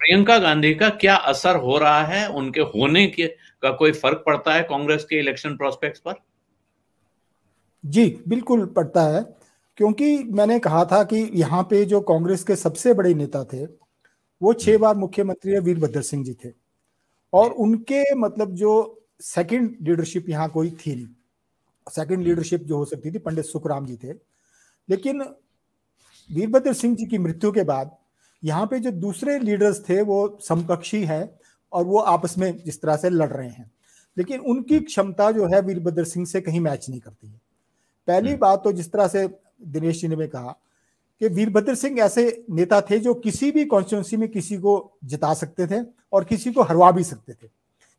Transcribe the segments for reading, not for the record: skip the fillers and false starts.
प्रियंका गांधी का क्या असर हो रहा है, उनके होने के का कोई फर्क पड़ता है कांग्रेस के इलेक्शन प्रोस्पेक्ट्स पर? जी बिल्कुल पड़ता है, क्योंकि मैंने कहा था कि यहाँ पे जो कांग्रेस के सबसे बड़े नेता थे वो 6 बार मुख्यमंत्री वीरभद्र सिंह जी थे, और उनके मतलब जो सेकंड लीडरशिप यहाँ कोई थी नहीं। सेकंड लीडरशिप जो हो सकती थी पंडित सुखराम जी थे, लेकिन वीरभद्र सिंह जी की मृत्यु के बाद यहाँ पे जो दूसरे लीडर्स थे वो समकक्षी हैं और वो आपस में जिस तरह से लड़ रहे हैं, लेकिन उनकी क्षमता जो है वीरभद्र सिंह से कहीं मैच नहीं करती है। पहली बात तो जिस तरह से दिनेश जी ने कहा कि वीरभद्र सिंह ऐसे नेता थे जो किसी भी कॉन्स्टिट्यूंसी में किसी को जिता सकते थे और किसी को हरवा भी सकते थे,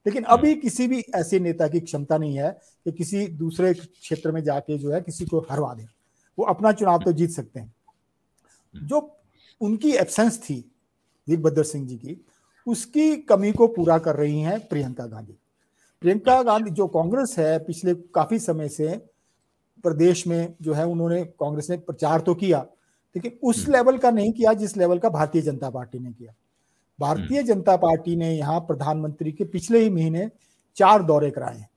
लेकिन अभी किसी भी ऐसे नेता की क्षमता नहीं है कि किसी दूसरे क्षेत्र में जाके जो है किसी को हरवा दें। वो अपना चुनाव तो जीत सकते हैं। जो उनकी एब्सेंस थी वीरभद्र सिंह जी की, उसकी कमी को पूरा कर रही हैं प्रियंका गांधी। प्रियंका गांधी जो कांग्रेस है पिछले काफी समय से प्रदेश में जो है उन्होंने कांग्रेस ने प्रचार तो किया, लेकिन उस लेवल का नहीं किया जिस लेवल का भारतीय जनता पार्टी ने किया। भारतीय जनता पार्टी ने यहाँ प्रधानमंत्री के पिछले ही महीने 4 दौरे कराए हैं,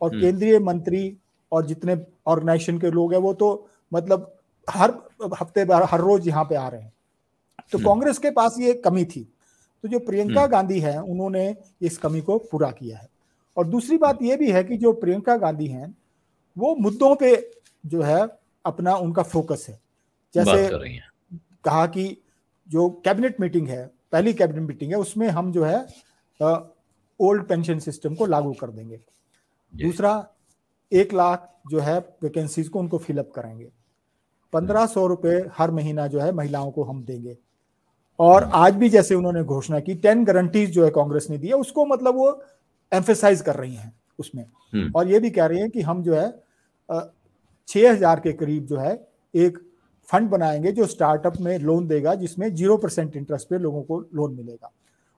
और केंद्रीय मंत्री और जितने ऑर्गेनाइजेशन के लोग हैं वो तो मतलब हर हफ्ते हर रोज यहाँ पे आ रहे हैं। तो कांग्रेस के पास ये कमी थी, तो जो प्रियंका गांधी है उन्होंने इस कमी को पूरा किया है। और दूसरी बात ये भी है कि जो प्रियंका गांधी हैं वो मुद्दों पे जो है अपना उनका फोकस है। जैसे कहा कि जो कैबिनेट मीटिंग है, पहली कैबिनेट मीटिंग है, उसमें हम जो है ओल्ड पेंशन सिस्टम को लागू कर देंगे। दूसरा 1 लाख जो है वैकेंसीज को उनको फिलअप करेंगे। 1500 रुपए हर महीना जो है महिलाओं को हम देंगे। और आज भी जैसे उन्होंने घोषणा की 10 गारंटीज जो है कांग्रेस ने दी है, उसको मतलब वो एम्फेसाइज कर रही हैं उसमें। और ये भी कह रही हैं कि हम जो है 6000 के करीब जो है एक फंड बनाएंगे जो स्टार्टअप में लोन देगा, जिसमें 0% इंटरेस्ट पे लोगों को लोन मिलेगा।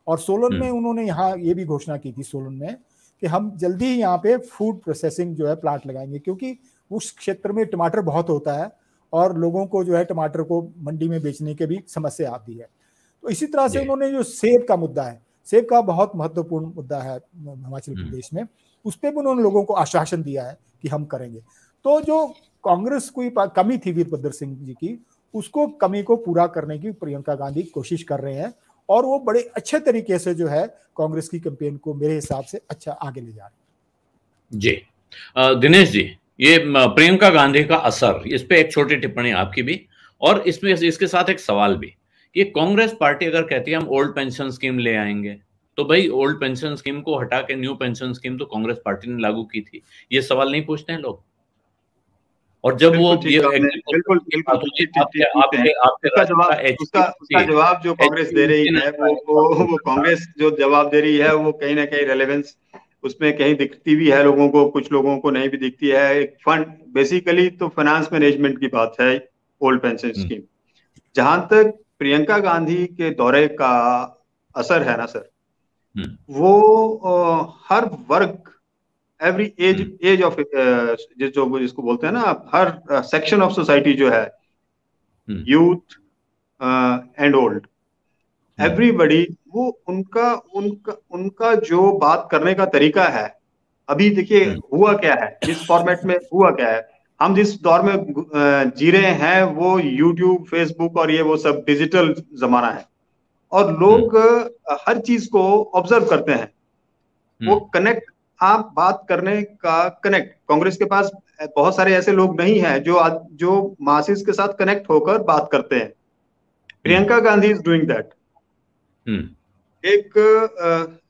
और सोलन में उन्होंने यहाँ ये भी घोषणा की थी सोलन में कि हम जल्दी ही यहाँ पे फूड प्रोसेसिंग जो है प्लांट लगाएंगे, क्योंकि उस क्षेत्र में टमाटर बहुत होता है और लोगों को जो है टमाटर को मंडी में बेचने की भी समस्या आती है। तो इसी तरह से उन्होंने जो सेब का मुद्दा है, सेब का बहुत महत्वपूर्ण मुद्दा है हिमाचल प्रदेश में, उस पर भी उन्होंने लोगों को आश्वासन दिया है कि हम करेंगे। तो जो कांग्रेस की कमी थी वीरभद्र सिंह जी की, उसको कमी को पूरा करने की प्रियंका गांधी कोशिश कर रहे हैं, और वो बड़े अच्छे तरीके से जो है कांग्रेस की कैंपेन को मेरे हिसाब से अच्छा आगे ले जा रहे हैं। जी दिनेश जी, ये प्रियंका गांधी का असर, इस पे एक छोटी टिप्पणी आपकी भी, और इसमें इसके साथ एक सवाल भी। ये कांग्रेस पार्टी अगर कहती है हम ओल्ड पेंशन स्कीम ले आएंगे, तो भाई ओल्ड पेंशन स्कीम को हटा के न्यू पेंशन स्कीम तो कांग्रेस पार्टी ने लागू की थी, ये सवाल नहीं पूछते हैं लोग? और जब वो बिल्कुल उसका जवाब जो कांग्रेस दे रही है वो कांग्रेस जो जवाब दे रही है वो कहीं ना कहीं रेलेवेंस उसमें कहीं दिखती भी है लोगों को, कुछ लोगों को नहीं भी दिखती है। एक फंड बेसिकली तो फाइनेंस मैनेजमेंट की बात है ओल्ड पेंशन स्कीम। जहां तक प्रियंका गांधी के दौरे का असर है ना सर, वो हर वर्ग, एवरी एज ऑफ जिसको बोलते हैं ना, हर सेक्शन ऑफ सोसाइटी जो है, यूथ एंड ओल्ड, एवरीबडी, वो उनका जो बात करने का तरीका है। अभी देखिए हुआ क्या है, इस फॉर्मेट में हुआ क्या है, हम जिस दौर में जी रहे हैं वो यूट्यूब, फेसबुक और ये वो सब डिजिटल जमाना है, और लोग हर चीज को ऑब्जर्व करते हैं। वो कनेक्ट, आप बात करने का कनेक्ट, कांग्रेस के पास बहुत सारे ऐसे लोग नहीं हैं जो मासिस के साथ कनेक्ट होकर बात करते हैं। Priyanka Gandhi is doing that. एक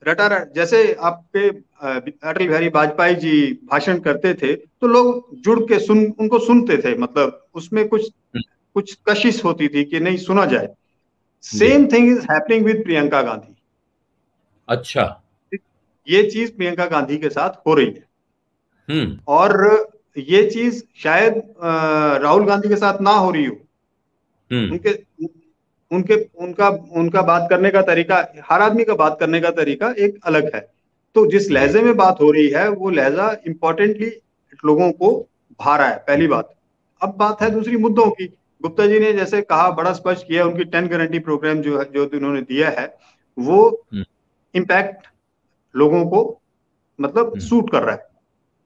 रटारट, जैसे आपके अटल बिहारी वाजपेयी जी भाषण करते थे तो लोग जुड़ के उनको सुनते थे, मतलब उसमें कुछ कशिश होती थी कि नहीं सुना जाए। Same thing is happening with Priyanka Gandhi. अच्छा, ये चीज प्रियंका गांधी के साथ हो रही है, और ये चीज शायद राहुल गांधी के साथ ना हो रही हो। उनका बात करने का तरीका, हर आदमी का बात करने का तरीका एक अलग है। तो जिस लहजे में बात हो रही है वो लहजा इंपॉर्टेंटली लोगों को भा रहा है, पहली बात। अब बात है दूसरी मुद्दों की। गुप्ता जी ने जैसे कहा, बड़ा स्पष्ट किया, उनकी 10 गारंटी प्रोग्राम जो उन्होंने दिया है वो इम्पैक्ट लोगों को मतलब सूट कर रहा है।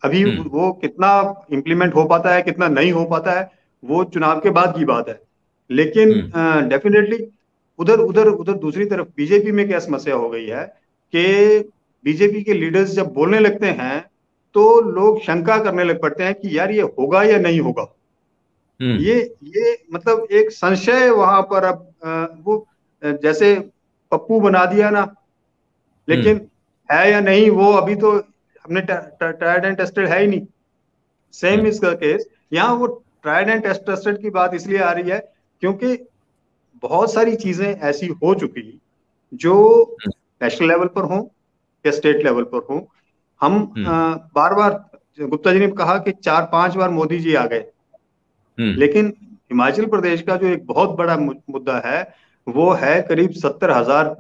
अभी वो कितना इम्प्लीमेंट हो पाता है, कितना नहीं हो पाता है, वो चुनाव के बाद की बात है। लेकिन डेफिनेटली उधर उधर उधर दूसरी तरफ बीजेपी में क्या समस्या हो गई है कि बीजेपी के लीडर्स जब बोलने लगते हैं तो लोग शंका करने लग पड़ते हैं कि यार ये होगा या नहीं होगा। ये मतलब एक संशय वहां पर अब वो जैसे पप्पू बना दिया ना, लेकिन है या नहीं वो अभी तो हमने ट्राइड एंड टेस्टेड है ही नहीं। सेम इसका केस यहाँ, वो ट्राइड एंड टेस्टेड की बात इसलिए आ रही है क्योंकि बहुत सारी चीजें ऐसी हो चुकी जो नेशनल लेवल पर हो या स्टेट लेवल पर हो। हम बार बार, गुप्ता जी ने कहा कि 4-5 बार मोदी जी आ गए, लेकिन हिमाचल प्रदेश का जो एक बहुत बड़ा मुद्दा है वो है करीब 70,000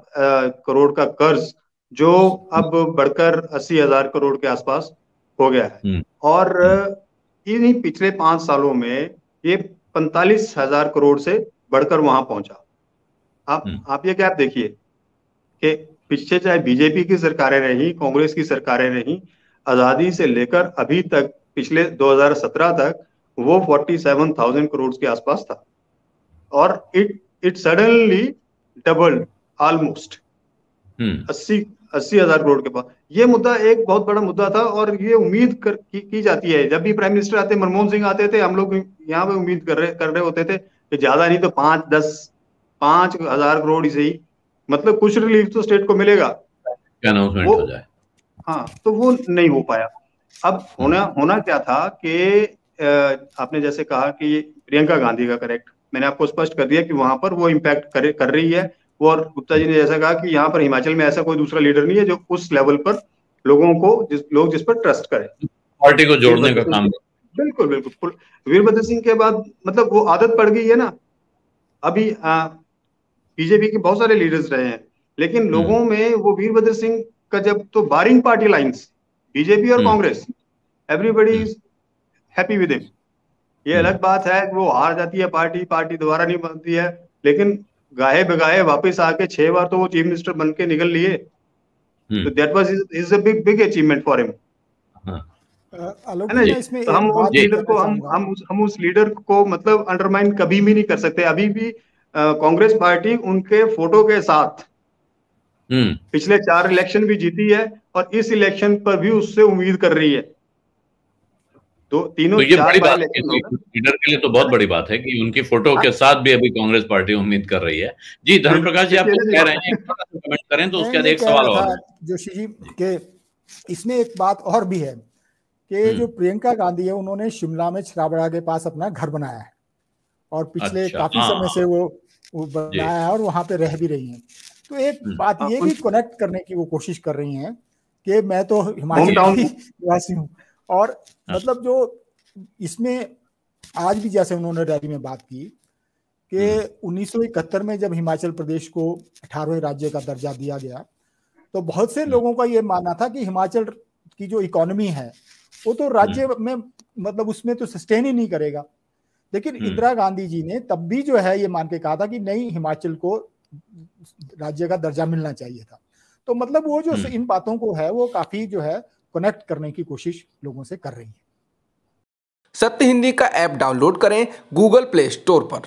करोड़ का कर्ज, जो अब बढ़कर 80,000 करोड़ के आसपास हो गया है। और इन्हीं पिछले 5 सालों में ये 45,000 करोड़ से बढ़कर वहां पहुंचा। आप ये क्या आप देखिए कि पीछे चाहे बीजेपी की सरकारें रही, कांग्रेस की सरकारें रही, आजादी से लेकर अभी तक पिछले 2017 तक वो 47,000 करोड़ के आसपास था, और it suddenly doubled almost 80,000 crore के पास। ये मुद्दा एक बहुत बड़ा मुद्दा था, और ये उम्मीद की जाती है, जब भी प्राइम मिनिस्टर आते, मनमोहन सिंह आते थे, हम लोग यहाँ पे उम्मीद कर रहे होते थे कि ज्यादा नहीं तो 5,000 करोड़ ही सही, मतलब कुछ रिलीफ तो स्टेट को मिलेगा, अनाउंसमेंट हो जाए। हाँ, तो वो नहीं हो पाया। अब होना क्या था कि आपने जैसे कहा कि प्रियंका गांधी का करेक्ट, मैंने आपको स्पष्ट कर दिया कि वहां पर वो इम्पैक्ट कर रही है। और गुप्ता जी ने जैसा कहा कि यहाँ पर हिमाचल में ऐसा कोई दूसरा लीडर नहीं है जो उस लेवल पर लोगों को जिस पर ट्रस्ट करे, पार्टी को जोड़ने का काम। बिल्कुल बिल्कुल। वीरभद्र सिंह के बाद मतलब वो आदत पड़ गई है ना। अभी बीजेपी के बहुत सारे लीडर्स रहे हैं, लेकिन लोगों में वो वीरभद्र सिंह का जब तो बारिंग पार्टी लाइंस, बीजेपी और Congress, everybody is happy with him. ये अलग बात है वो हार जाती है पार्टी दोबारा नहीं बनती है, लेकिन गाहे बगाहे वापस आके 6 बार तो वो चीफ मिनिस्टर बन के निकल लिए, तो that was is a big achievement for him. इसमें तो हम उस लीडर को हम उस लीडर को मतलब अंडरमाइन कभी भी नहीं कर सकते। अभी भी कांग्रेस पार्टी उनके फोटो के साथ पिछले 4 इलेक्शन भी जीती है, और इस इलेक्शन पर भी उससे उम्मीद कर रही है। तो तीनों ये बड़ी बात है लीडर के लिए, तो बहुत बड़ी बात है कि उनकी फोटो के साथ भी अभी कांग्रेस पार्टी उम्मीद कर रही है। जी धर्मप्रकाश जी, आप कह रहे हैं, कमेंट करें तो उसके बाद एक सवाल और जोशी जी के इसमें एक बात और भी है कि जो प्रियंका गांधी है, उन्होंने शिमला में छराबड़ा के पास अपना घर बनाया है, और पिछले काफी समय से वो बनाया है और वहां पे रह भी रही हैं। तो एक बात ये भी कनेक्ट करने की वो कोशिश कर रही हैं कि मैं तो हिमाचल निवासी हूँ, और मतलब जो इसमें आज भी जैसे उन्होंने रैली में बात की कि 1971 में जब हिमाचल प्रदेश को 18वें राज्य का दर्जा दिया गया, तो बहुत से लोगों का ये मानना था कि हिमाचल की जो इकोनॉमी है वो तो राज्य में मतलब उसमें तो सस्टेन ही नहीं करेगा। लेकिन इंदिरा गांधी जी ने तब भी जो है ये मान के कहा था कि नहीं, हिमाचल को राज्य का दर्जा मिलना चाहिए था। तो मतलब वो जो इन बातों को है वो काफी जो है कनेक्ट करने की कोशिश लोगों से कर रही है। सत्य हिंदी का ऐप डाउनलोड करें गूगल प्ले स्टोर पर।